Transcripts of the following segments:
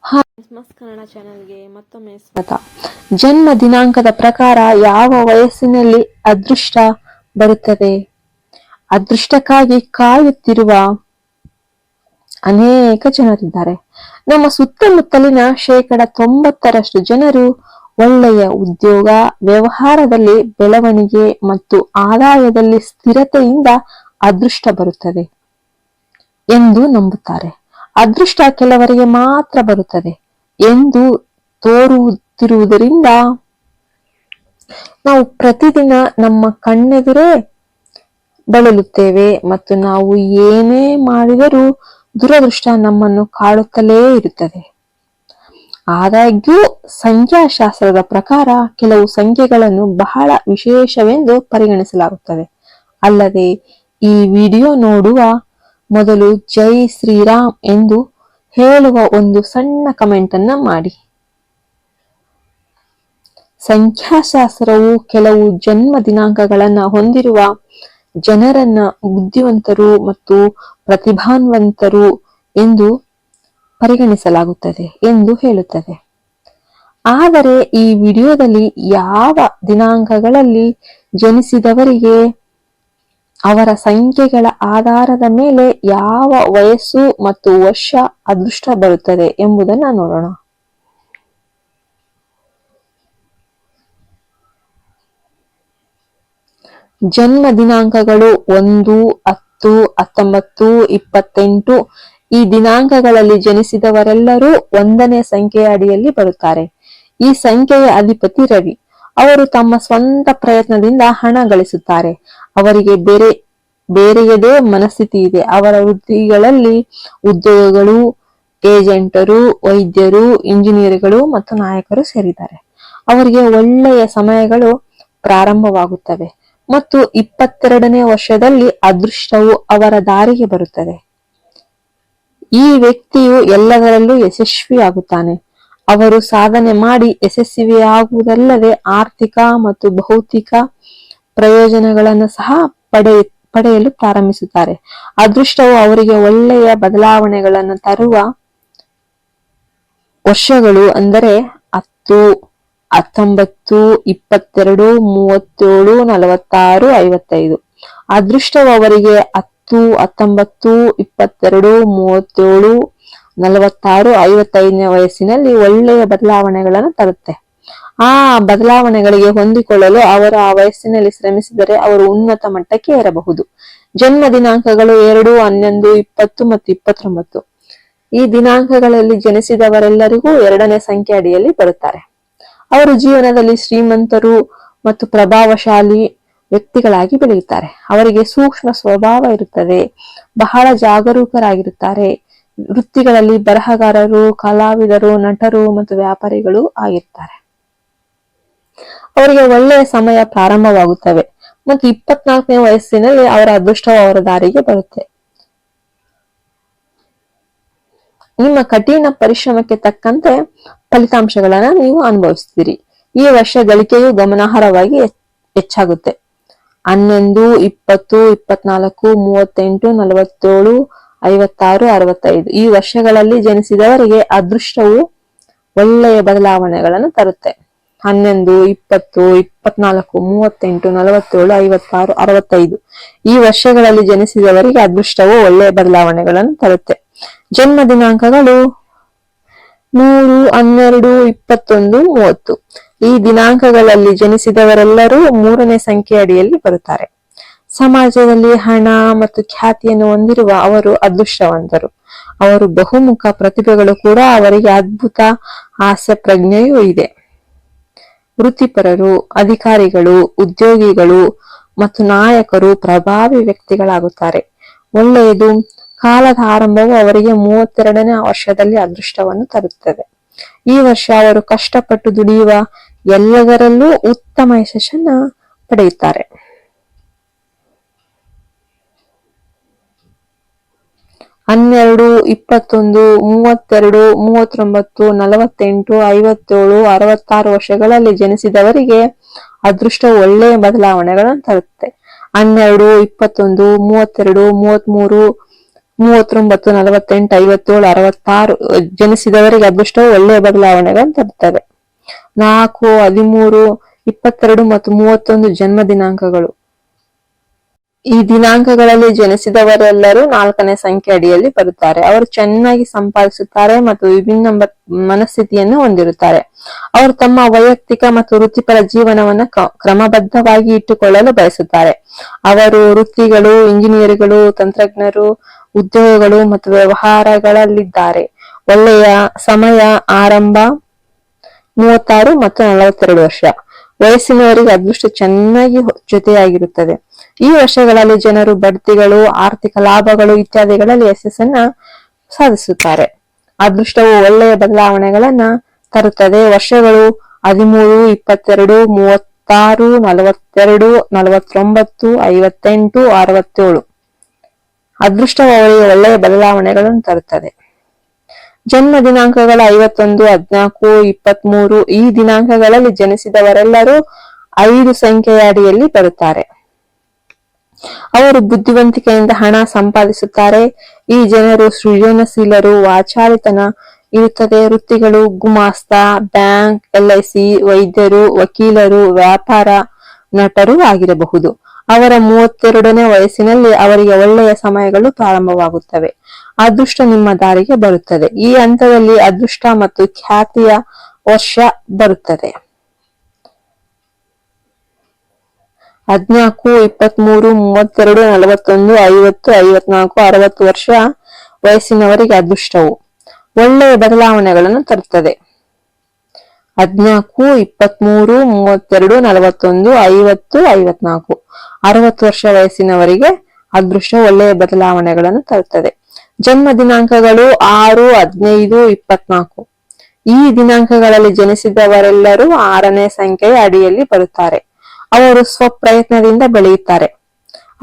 Hi ಮಸ್ತ್ ಕನ್ನಡ ಚಾನೆಲ್ಗೆ ಮತ್ತೊಮ್ಮೆ ಸ್ವಾಗತ. ಜನ್ಮ ದಿನಾಂಕದ ಪ್ರಕಾರ ಯಾವ ವಯಸ್ಸಿನಲ್ಲಿ ಅದೃಷ್ಟ ಬರುತ್ತದೆ? ಅದೃಷ್ಟಕ್ಕಾಗಿ ಕಾಯುತ್ತಿರುವ ಅನೇಕ ಜನರಿದ್ದಾರೆ. ನಮ್ಮ ಸುತ್ತಮುತ್ತಲಿನ 90% ಜನರು ಒಳ್ಳೆಯ ಉದ್ಯೋಗ, ವ್ಯವಹಾರದಲ್ಲಿ ಬೆಳವಣಿಗೆ ಮತ್ತು ಆದಾಯದಲ್ಲಿ ಸ್ಥಿರತೆಯಿಂದ ಅದೃಷ್ಟ ಬರುತ್ತದೆ ಎಂದು ನಂಬುತ್ತಾರೆ. ಅದೃಷ್ಟ ಕೆಲವರಿಗೆ ಮಾತ್ರ ಬರುತ್ತದೆ ಎಂದು ತೋರುತ್ತಿರುವುದರಿಂದ ನಾವು ಪ್ರತಿದಿನ ನಮ್ಮ ಕಣ್ಣೆದುರೇ ಬಳಲುತ್ತೇವೆ ಮತ್ತು ನಾವು ಏನೇ ಮಾಡಿದರೂ ದುರದೃಷ್ಟ ನಮ್ಮನ್ನು ಕಾಡುತ್ತಲೇ ಇರುತ್ತದೆ. ಆದಾಗ್ಯೂ ಸಂಖ್ಯಾಶಾಸ್ತ್ರದ ಪ್ರಕಾರ ಕೆಲವು ಸಂಖ್ಯೆಗಳನ್ನು ಬಹಳ ವಿಶೇಷವೆಂದು ಪರಿಗಣಿಸಲಾಗುತ್ತದೆ. ಅಲ್ಲದೆ ಈ ವಿಡಿಯೋ ನೋಡುವ ಮೊದಲು ಜೈ ಶ್ರೀರಾಮ್ ಎಂದು ಹೇಳುವ ಒಂದು ಸಣ್ಣ ಕಮೆಂಟ್ ಅನ್ನ ಮಾಡಿ. ಸಂಖ್ಯಾಶಾಸ್ತ್ರವು ಕೆಲವು ಜನ್ಮ ದಿನಾಂಕಗಳನ್ನ ಹೊಂದಿರುವ ಜನರನ್ನ ಬುದ್ಧಿವಂತರು ಮತ್ತು ಪ್ರತಿಭಾನ್ವಂತರು ಎಂದು ಪರಿಗಣಿಸಲಾಗುತ್ತದೆ ಎಂದು ಹೇಳುತ್ತದೆ. ಆದರೆ ಈ ವಿಡಿಯೋದಲ್ಲಿ ಯಾವ ದಿನಾಂಕಗಳಲ್ಲಿ ಜನಿಸಿದವರಿಗೆ ಅವರ ಸಂಖ್ಯೆಗಳ ಆಧಾರದ ಮೇಲೆ ಯಾವ ವಯಸ್ಸು ಮತ್ತು ವರ್ಷ ಅದೃಷ್ಟ ಬರುತ್ತದೆ ಎಂಬುದನ್ನು ನೋಡೋಣ. ಜನ್ಮ ದಿನಾಂಕಗಳು 1, 10, 19, 28 ಈ ದಿನಾಂಕಗಳಲ್ಲಿ ಜನಿಸಿದವರೆಲ್ಲರೂ 1ನೇ ಸಂಖ್ಯೆಯ ಅಡಿಯಲ್ಲಿ ಬರುತ್ತಾರೆ. ಈ ಸಂಖ್ಯೆಯ ಅಧಿಪತಿ ರವಿ. ಅವರು ತಮ್ಮ ಸ್ವಂತ ಪ್ರಯತ್ನದಿಂದ ಹಣ ಗಳಿಸುತ್ತಾರೆ. ಅವರಿಗೆ ಬೇರೆಯದೇ ಮನಸ್ಥಿತಿ ಇದೆ. ಅವರ ವೃತ್ತಿಗಳಲ್ಲಿ ಉದ್ಯೋಗಗಳು, ಏಜೆಂಟರು, ವೈದ್ಯರು, ಇಂಜಿನಿಯರ್ಗಳು ಮತ್ತು ನಾಯಕರು ಸೇರಿದ್ದಾರೆ. ಅವರಿಗೆ ಒಳ್ಳೆಯ ಸಮಯಗಳು ಪ್ರಾರಂಭವಾಗುತ್ತವೆ ಮತ್ತು 22ನೇ ವರ್ಷದಲ್ಲಿ ಅದೃಷ್ಟವು ಅವರ ದಾರಿಗೆ ಬರುತ್ತದೆ. ಈ ವ್ಯಕ್ತಿಯು ಎಲ್ಲದರಲ್ಲೂ ಯಶಸ್ವಿಯಾಗುತ್ತಾನೆ. ಅವರು ಸಾಧನೆ ಮಾಡಿ ಯಶಸ್ವಿಯಾಗುವುದಲ್ಲದೆ ಆರ್ಥಿಕ ಮತ್ತು ಭೌತಿಕ ಪ್ರಯೋಜನಗಳನ್ನು ಸಹ ಪಡೆಯಲು ಪ್ರಾರಂಭಿಸುತ್ತಾರೆ. ಅದೃಷ್ಟವು ಅವರಿಗೆ ಒಳ್ಳೆಯ ಬದಲಾವಣೆಗಳನ್ನು ತರುವ ವರ್ಷಗಳು ಅಂದರೆ 10, 19, 22, 37, 46, 55. ಅದೃಷ್ಟವು ಅವರಿಗೆ 10, 19, 22, 37, 46, 55ನೇ ವಯಸ್ಸಿನಲ್ಲಿ ಒಳ್ಳೆಯ ಬದಲಾವಣೆಗಳನ್ನು ತರುತ್ತೆ. ಆ ಬದಲಾವಣೆಗಳಿಗೆ ಹೊಂದಿಕೊಳ್ಳಲು ಅವರು ಆ ವಯಸ್ಸಿನಲ್ಲಿ ಶ್ರಮಿಸಿದರೆ ಅವರು ಉನ್ನತ ಮಟ್ಟಕ್ಕೆ ಏರಬಹುದು. ಜನ್ಮ ದಿನಾಂಕಗಳು 2, 11, 20 ಮತ್ತು 29. ಈ ದಿನಾಂಕಗಳಲ್ಲಿ ಜನಿಸಿದವರೆಲ್ಲರಿಗೂ 2ನೇ ಸಂಖ್ಯೆ ಅಡಿಯಲ್ಲಿ ಬರುತ್ತಾರೆ. ಅವರು ಜೀವನದಲ್ಲಿ ಶ್ರೀಮಂತರು ಮತ್ತು ಪ್ರಭಾವಶಾಲಿ ವ್ಯಕ್ತಿಗಳಾಗಿ ಬೆಳೆಯುತ್ತಾರೆ. ಅವರಿಗೆ ಸೂಕ್ಷ್ಮ ಸ್ವಭಾವ ಇರುತ್ತದೆ. ಬಹಳ ಜಾಗರೂಕರಾಗಿರುತ್ತಾರೆ. ವೃತ್ತಿಗಳಲ್ಲಿ ಬರಹಗಾರರು, ಕಲಾವಿದರು, ನಟರು ಮತ್ತು ವ್ಯಾಪಾರಿಗಳು ಆಗಿರ್ತಾರೆ. ಅವರಿಗೆ ಒಳ್ಳೆಯ ಸಮಯ ಪ್ರಾರಂಭವಾಗುತ್ತವೆ ಮತ್ತು 24ನೇ ವಯಸ್ಸಿನಲ್ಲಿ ಅವರ ಅದೃಷ್ಟವು ಅವರ ದಾರಿಗೆ ಬರುತ್ತೆ. ನಿಮ್ಮ ಕಠಿಣ ಪರಿಶ್ರಮಕ್ಕೆ ತಕ್ಕಂತೆ ಫಲಿತಾಂಶಗಳನ್ನ ನೀವು ಅನುಭವಿಸ್ತೀರಿ. ಈ ವರ್ಷ ಗಳಿಕೆಯು ಗಮನಾರ್ಹವಾಗಿ ಹೆಚ್ಚಾಗುತ್ತೆ. 11, 20, 24, 38, 47, 56, 65 ಈ ವರ್ಷಗಳಲ್ಲಿ ಜನಿಸಿದವರಿಗೆ ಅದೃಷ್ಟವು ಒಳ್ಳೆಯ ಬದಲಾವಣೆಗಳನ್ನು ತರುತ್ತೆ. 11, 20, 24, 38, 47, 56, 65 ಈ ವರ್ಷಗಳಲ್ಲಿ ಜನಿಸಿದವರಿಗೆ ಅದೃಷ್ಟವು ಒಳ್ಳೆಯ ಬದಲಾವಣೆಗಳನ್ನು ತರುತ್ತೆ. ಜನ್ಮ ದಿನಾಂಕಗಳು 3, 12, 21, 30 ಈ ದಿನಾಂಕಗಳಲ್ಲಿ ಜನಿಸಿದವರೆಲ್ಲರೂ 3ನೇ ಸಂಖ್ಯೆ ಅಡಿಯಲ್ಲಿ ಬರುತ್ತಾರೆ. ಸಮಾಜದಲ್ಲಿ ಹಣ ಮತ್ತು ಖ್ಯಾತಿಯನ್ನು ಹೊಂದಿರುವ ಅವರು ಅದೃಷ್ಟವಂತರು. ಅವರು ಬಹುಮುಖ ಪ್ರತಿಭೆಗಳು ಕೂಡ ಅವರಿಗೆ ಅದ್ಭುತ ಹಾಸ್ಯ ಪ್ರಜ್ಞೆಯೂ ಇದೆ. ವೃತ್ತಿಪರರು, ಅಧಿಕಾರಿಗಳು, ಉದ್ಯೋಗಿಗಳು ಮತ್ತು ನಾಯಕರು ಪ್ರಭಾವಿ ವ್ಯಕ್ತಿಗಳಾಗುತ್ತಾರೆ. ಒಳ್ಳೆಯದು. ಕಾಲದ ಆರಂಭವು ಅವರಿಗೆ 32ನೇ ವರ್ಷದಲ್ಲಿ ಅದೃಷ್ಟವನ್ನು ತರುತ್ತದೆ. ಈ ವರ್ಷ ಅವರು ಕಷ್ಟಪಟ್ಟು ದುಡಿಯುವ ಎಲ್ಲದರಲ್ಲೂ ಉತ್ತಮ ಯಶಸ್ಸನ್ನ ಪಡೆಯುತ್ತಾರೆ. ಹನ್ನೆರಡು, 21, 32, 39, 48, 57, 66 ವರ್ಷಗಳಲ್ಲಿ ಜನಿಸಿದವರಿಗೆ ಅದೃಷ್ಟವು ಒಳ್ಳೆಯ ಬದಲಾವಣೆಗಳನ್ನು ತರುತ್ತೆ. 12, 21, 32, 33, 39, 48, 57, 66 ಜನಿಸಿದವರಿಗೆ ಅದೃಷ್ಟವು ಒಳ್ಳೆಯ ಬದಲಾವಣೆಗಳನ್ನು ತರುತ್ತದೆ. 4, 13, 22 ಮತ್ತು 31 ಜನ್ಮ ದಿನಾಂಕಗಳು. ಈ ದಿನಾಂಕಗಳಲ್ಲಿ ಜನಿಸಿದವರೆಲ್ಲರೂ 4ನೇ ಸಂಖ್ಯೆ ಅಡಿಯಲ್ಲಿ ಬರುತ್ತಾರೆ. ಅವರು ಚೆನ್ನಾಗಿ ಸಂಪಾದಿಸುತ್ತಾರೆ ಮತ್ತು ವಿಭಿನ್ನ ಮನಸ್ಥಿತಿಯನ್ನು ಹೊಂದಿರುತ್ತಾರೆ. ಅವರು ತಮ್ಮ ವೈಯಕ್ತಿಕ ಮತ್ತು ವೃತ್ತಿಪರ ಜೀವನವನ್ನು ಕ್ರಮಬದ್ಧವಾಗಿ ಇಟ್ಟುಕೊಳ್ಳಲು ಬಯಸುತ್ತಾರೆ. ಅವರು ವೃತ್ತಿಗಳು, ಇಂಜಿನಿಯರ್ಗಳು, ತಂತ್ರಜ್ಞರು, ಉದ್ಯೋಗಗಳು ಮತ್ತು ವ್ಯವಹಾರಗಳಲ್ಲಿದ್ದಾರೆ. ಒಳ್ಳೆಯ ಸಮಯ ಆರಂಭ 36 ಮತ್ತು 42 ವರ್ಷ ವಯಸ್ಸಿನವರಿಗೆ ಅದೃಷ್ಟ ಚೆನ್ನಾಗಿ ಜೊತೆಯಾಗಿರುತ್ತದೆ. ಈ ವರ್ಷಗಳಲ್ಲಿ ಜನರು ಬಡ್ತಿಗಳು, ಆರ್ಥಿಕ ಲಾಭಗಳು ಇತ್ಯಾದಿಗಳಲ್ಲಿ ಯಶಸ್ಸನ್ನ ಸಾಧಿಸುತ್ತಾರೆ. ಅದೃಷ್ಟವು ಒಳ್ಳೆಯ ಬದಲಾವಣೆಗಳನ್ನ ತರುತ್ತದೆ. ವರ್ಷಗಳು 13, 22, 36, 42, 49, 58, 67 ಅದೃಷ್ಟವು ಅವರಿಗೆ ಒಳ್ಳೆಯ ಬದಲಾವಣೆಗಳನ್ನು ತರುತ್ತದೆ. ಜನ್ಮ ದಿನಾಂಕಗಳ 51, 14, 23 ಈ ದಿನಾಂಕಗಳಲ್ಲಿ ಜನಿಸಿದವರೆಲ್ಲರೂ 5 ಸಂಖ್ಯೆಯ ಅಡಿಯಲ್ಲಿ ಬರುತ್ತಾರೆ. ಅವರು ಬುದ್ಧಿವಂತಿಕೆಯಿಂದ ಹಣ ಸಂಪಾದಿಸುತ್ತಾರೆ. ಈ ಜನರು ಸೃಜನಶೀಲರು. ವಾಚಾಳಿತನ ಇರುತ್ತದೆ. ವೃತ್ತಿಗಳು ಗುಮಾಸ್ತ, ಬ್ಯಾಂಕ್, LIC, ವೈದ್ಯರು, ವಕೀಲರು, ವ್ಯಾಪಾರ, ನಟರು ಆಗಿರಬಹುದು. ಅವರ 32ನೇ ವಯಸ್ಸಿನಲ್ಲಿ ಅವರಿಗೆ ಒಳ್ಳೆಯ ಸಮಯಗಳು ಪ್ರಾರಂಭವಾಗುತ್ತವೆ. ಅದೃಷ್ಟ ನಿಮ್ಮ ದಾರಿಗೆ ಬರುತ್ತದೆ. ಈ ಹಂತದಲ್ಲಿ ಅದೃಷ್ಟ ಮತ್ತು ಖ್ಯಾತಿಯ ವರ್ಷ ಬರುತ್ತದೆ. 14, 23, 32, 41, 50, 54, 60 ವರ್ಷ ವಯಸ್ಸಿನವರಿಗೆ ಅದೃಷ್ಟವು ಒಳ್ಳೆಯ ಬದಲಾವಣೆಗಳನ್ನು ತರುತ್ತದೆ. 14, 23, 32, 41, 50, 54, 60 ವರ್ಷ ವಯಸ್ಸಿನವರಿಗೆ ಅದೃಷ್ಟ ಒಳ್ಳೆಯ ಬದಲಾವಣೆಗಳನ್ನು ತರುತ್ತದೆ. ಜನ್ಮ ದಿನಾಂಕಗಳು 6, 15, 24 ಈ ದಿನಾಂಕಗಳಲ್ಲಿ ಜನಿಸಿದವರೆಲ್ಲರೂ 6ನೇ ಸಂಖ್ಯೆಯ ಅಡಿಯಲ್ಲಿ ಬರುತ್ತಾರೆ. ಅವರು ಸ್ವಪ್ರಯತ್ನದಿಂದ ಬೆಳೆಯುತ್ತಾರೆ.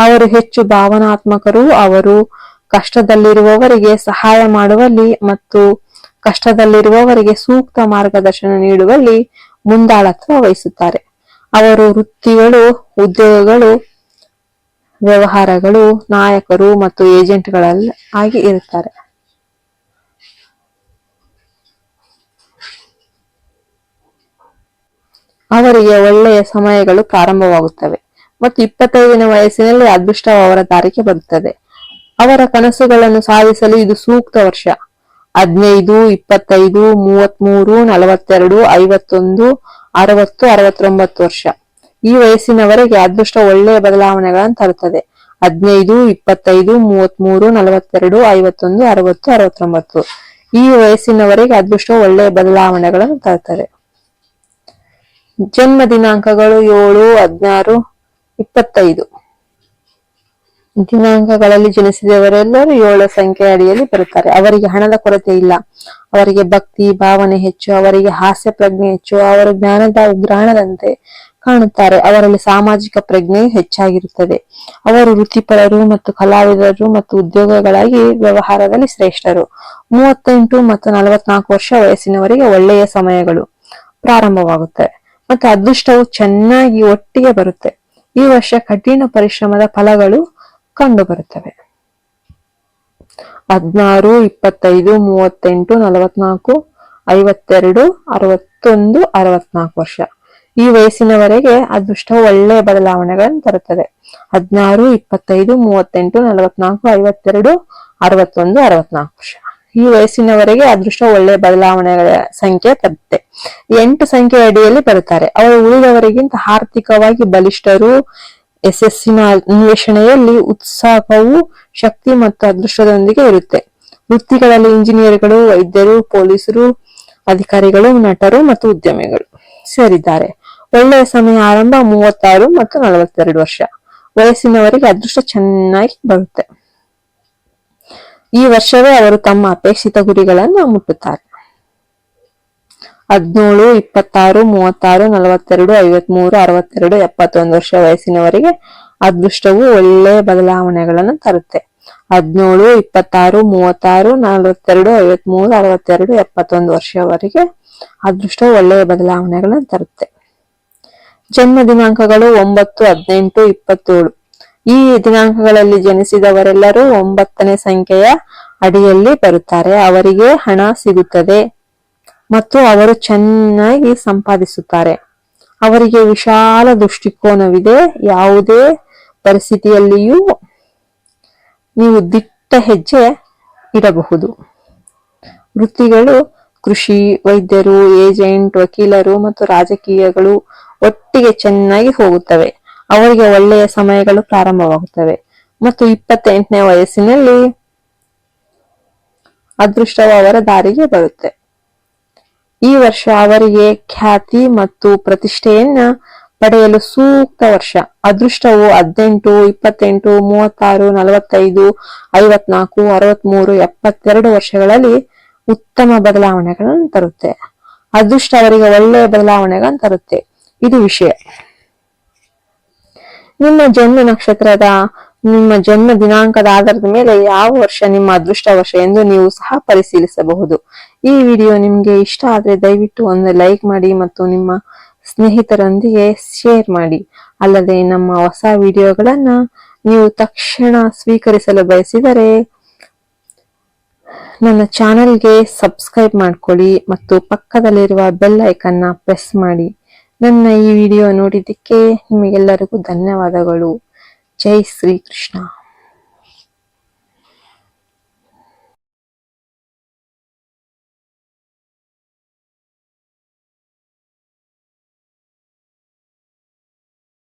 ಅವರು ಹೆಚ್ಚು ಭಾವನಾತ್ಮಕರು. ಅವರು ಕಷ್ಟದಲ್ಲಿರುವವರಿಗೆ ಸಹಾಯ ಮಾಡುವಲ್ಲಿ ಮತ್ತು ಕಷ್ಟದಲ್ಲಿರುವವರಿಗೆ ಸೂಕ್ತ ಮಾರ್ಗದರ್ಶನ ನೀಡುವಲ್ಲಿ ಮುಂದಾಳತ್ವ ವಹಿಸುತ್ತಾರೆ. ಅವರು ವೃತ್ತಿಗಳು, ಉದ್ಯೋಗಗಳು, ವ್ಯವಹಾರಗಳು, ನಾಯಕರು ಮತ್ತು ಏಜೆಂಟ್ಗಳಾಗಿ ಇರುತ್ತಾರೆ. ಅವರಿಗೆ ಒಳ್ಳೆಯ ಸಮಯಗಳು ಪ್ರಾರಂಭವಾಗುತ್ತವೆ ಮತ್ತು 25ನೇ ವಯಸ್ಸಿನಲ್ಲಿ ಅದೃಷ್ಟ ಅವರ ದಾರಿಗೆ ಬರುತ್ತದೆ. ಅವರ ಕನಸುಗಳನ್ನು ಸಾಧಿಸಲು ಇದು ಸೂಕ್ತ ವರ್ಷ. 15, 25, 33, 42, 51, 60, 69 ವರ್ಷ ಈ ವಯಸ್ಸಿನವರೆಗೆ ಅದೃಷ್ಟ ಒಳ್ಳೆಯ ಬದಲಾವಣೆಗಳನ್ನು ತರುತ್ತದೆ. 15, 25, 33, 42, 51, 60, 69 ಈ ವಯಸ್ಸಿನವರೆಗೆ ಅದೃಷ್ಟ ಒಳ್ಳೆಯ ಬದಲಾವಣೆಗಳನ್ನು ತರುತ್ತದೆ. ಜನ್ಮ ದಿನಾಂಕಗಳು 7, 16, 25 ದಿನಾಂಕಗಳಲ್ಲಿ ಜನಿಸಿದವರೆಲ್ಲರೂ 7 ಸಂಖ್ಯೆಯ ಅಡಿಯಲ್ಲಿ ಬರುತ್ತಾರೆ. ಅವರಿಗೆ ಹಣದ ಕೊರತೆ ಇಲ್ಲ. ಅವರಿಗೆ ಭಕ್ತಿ ಭಾವನೆ ಹೆಚ್ಚು. ಅವರಿಗೆ ಹಾಸ್ಯ ಪ್ರಜ್ಞೆ ಹೆಚ್ಚು. ಅವರು ಜ್ಞಾನದ ಉಗ್ರಾಣದಂತೆ ಕಾಣುತ್ತಾರೆ. ಅವರಲ್ಲಿ ಸಾಮಾಜಿಕ ಪ್ರಜ್ಞೆಯು ಹೆಚ್ಚಾಗಿರುತ್ತದೆ. ಅವರು ವೃತ್ತಿಪರರು ಮತ್ತು ಕಲಾವಿದರು ಮತ್ತು ಉದ್ಯೋಗಗಳಾಗಿ ವ್ಯವಹಾರದಲ್ಲಿ ಶ್ರೇಷ್ಠರು. 38 ಮತ್ತು 44 ವರ್ಷ ವಯಸ್ಸಿನವರಿಗೆ ಒಳ್ಳೆಯ ಸಮಯಗಳು ಪ್ರಾರಂಭವಾಗುತ್ತವೆ ಮತ್ತು ಅದೃಷ್ಟವು ಚೆನ್ನಾಗಿ ಒಟ್ಟಿಗೆ ಬರುತ್ತೆ. ಈ ವರ್ಷ ಕಠಿಣ ಪರಿಶ್ರಮದ ಫಲಗಳು ಕಂಡು ಬರುತ್ತವೆ. 16, 25, 38, 44, 52, 61, 64 ವರ್ಷ ಈ ವಯಸ್ಸಿನವರೆಗೆ ಅದೃಷ್ಟವು ಒಳ್ಳೆಯ ಬದಲಾವಣೆಗಳನ್ನು ತರುತ್ತದೆ. 16, 25, 38, 44, 52, 61, 64 ವರ್ಷ ಈ ವಯಸ್ಸಿನವರೆಗೆ ಅದೃಷ್ಟ ಒಳ್ಳೆಯ ಬದಲಾವಣೆಗಳ ಸಂಖ್ಯೆ ತರುತ್ತೆ. 8 ಸಂಖ್ಯೆ ಅಡಿಯಲ್ಲಿ ಬರುತ್ತಾರೆ. ಅವರು ಉಳಿದವರಿಗಿಂತ ಆರ್ಥಿಕವಾಗಿ ಬಲಿಷ್ಠರು. ಯಶಸ್ಸಿನ ಅನ್ವೇಷಣೆಯಲ್ಲಿ ಉತ್ಸಾಹವು ಶಕ್ತಿ ಮತ್ತು ಅದೃಷ್ಟದೊಂದಿಗೆ ಇರುತ್ತೆ. ವೃತ್ತಿಗಳಲ್ಲಿ ಇಂಜಿನಿಯರ್ಗಳು, ವೈದ್ಯರು, ಪೊಲೀಸರು, ಅಧಿಕಾರಿಗಳು, ನಟರು ಮತ್ತು ಉದ್ಯಮಿಗಳು ಸೇರಿದ್ದಾರೆ. ಒಳ್ಳೆಯ ಸಮಯ ಆರಂಭ 36 ಮತ್ತು 42 ವರ್ಷ ವಯಸ್ಸಿನವರಿಗೆ ಅದೃಷ್ಟ ಚೆನ್ನಾಗಿ ಬರುತ್ತೆ. ಈ ವರ್ಷವೇ ಅವರು ತಮ್ಮ ಅಪೇಕ್ಷಿತ ಗುರಿಗಳನ್ನು ಮುಟ್ಟುತ್ತಾರೆ. 17, 26, 36, 42, 53, 62, 71 ವರ್ಷ ವಯಸ್ಸಿನವರಿಗೆ ಅದೃಷ್ಟವು ಒಳ್ಳೆಯ ಬದಲಾವಣೆಗಳನ್ನು ತರುತ್ತೆ. 17, 26, 36, 42, 53, 62, 71 ವರ್ಷವರೆಗೆ ಅದೃಷ್ಟವು ಒಳ್ಳೆಯ ಬದಲಾವಣೆಗಳನ್ನು ತರುತ್ತೆ. ಜನ್ಮ ದಿನಾಂಕಗಳು 9, 18, 27 ಈ ದಿನಾಂಕಗಳಲ್ಲಿ ಜನಿಸಿದವರೆಲ್ಲರೂ 9ನೇ ಸಂಖ್ಯೆಯ ಅಡಿಯಲ್ಲಿ ಬರುತ್ತಾರೆ. ಅವರಿಗೆ ಹಣ ಸಿಗುತ್ತದೆ ಮತ್ತು ಅವರು ಚೆನ್ನಾಗಿ ಸಂಪಾದಿಸುತ್ತಾರೆ. ಅವರಿಗೆ ವಿಶಾಲ ದೃಷ್ಟಿಕೋನವಿದೆ. ಯಾವುದೇ ಪರಿಸ್ಥಿತಿಯಲ್ಲಿಯೂ ನೀವು ದಿಟ್ಟ ಹೆಜ್ಜೆ ಇಡಬಹುದು. ವೃತ್ತಿಗಳು ಕೃಷಿ, ವೈದ್ಯರು, ಏಜೆಂಟ್, ವಕೀಲರು ಮತ್ತು ರಾಜಕೀಯಗಳು ಒಟ್ಟಿಗೆ ಚೆನ್ನಾಗಿ ಹೋಗುತ್ತವೆ. ಅವರಿಗೆ ಒಳ್ಳೆಯ ಸಮಯಗಳು ಪ್ರಾರಂಭವಾಗುತ್ತವೆ ಮತ್ತು 28ನೇ ವಯಸ್ಸಿನಲ್ಲಿ ಅದೃಷ್ಟವು ಅವರ ದಾರಿಗೆ ಬರುತ್ತೆ. ಈ ವರ್ಷ ಅವರಿಗೆ ಖ್ಯಾತಿ ಮತ್ತು ಪ್ರತಿಷ್ಠೆಯನ್ನ ಪಡೆಯಲು ಸೂಕ್ತ ವರ್ಷ. ಅದೃಷ್ಟವು 18, 28, 36, 45, 54, 63, 72 ವರ್ಷಗಳಲ್ಲಿ ಉತ್ತಮ ಬದಲಾವಣೆಗಳನ್ನು ತರುತ್ತೆ. ಅದೃಷ್ಟ ಅವರಿಗೆ ಒಳ್ಳೆಯ ಬದಲಾವಣೆಗಳನ್ನು ತರುತ್ತೆ. ಇದು ವಿಷಯ. ನಿಮ್ಮ ಜನ್ಮ ನಕ್ಷತ್ರದ, ನಿಮ್ಮ ಜನ್ಮ ದಿನಾಂಕದ ಆಧಾರದ ಮೇಲೆ ಯಾವ ವರ್ಷ ನಿಮ್ಮ ಅದೃಷ್ಟ ವರ್ಷ ಎಂದು ನೀವು ಸಹ ಪರಿಶೀಲಿಸಬಹುದು. ಈ ವಿಡಿಯೋ ನಿಮ್ಗೆ ಇಷ್ಟ ಆದ್ರೆ ದಯವಿಟ್ಟು ಒಂದು ಲೈಕ್ ಮಾಡಿ ಮತ್ತು ನಿಮ್ಮ ಸ್ನೇಹಿತರೊಂದಿಗೆ ಶೇರ್ ಮಾಡಿ. ಅಲ್ಲದೆ ನಮ್ಮ ಹೊಸ ವಿಡಿಯೋಗಳನ್ನ ನೀವು ತಕ್ಷಣ ಸ್ವೀಕರಿಸಲು ಬಯಸಿದರೆ ನನ್ನ ಚಾನೆಲ್ಗೆ ಸಬ್ಸ್ಕ್ರೈಬ್ ಮಾಡ್ಕೊಳ್ಳಿ ಮತ್ತು ಪಕ್ಕದಲ್ಲಿರುವ ಬೆಲ್ ಐಕನ್ನ ಪ್ರೆಸ್ ಮಾಡಿ. ನನ್ನ ಈ ವಿಡಿಯೋ ನೋಡಿದ್ದಕ್ಕೆ ನಿಮಗೆಲ್ಲರಿಗೂ ಧನ್ಯವಾದಗಳು. ಜೈ ಶ್ರೀ ಕೃಷ್ಣ.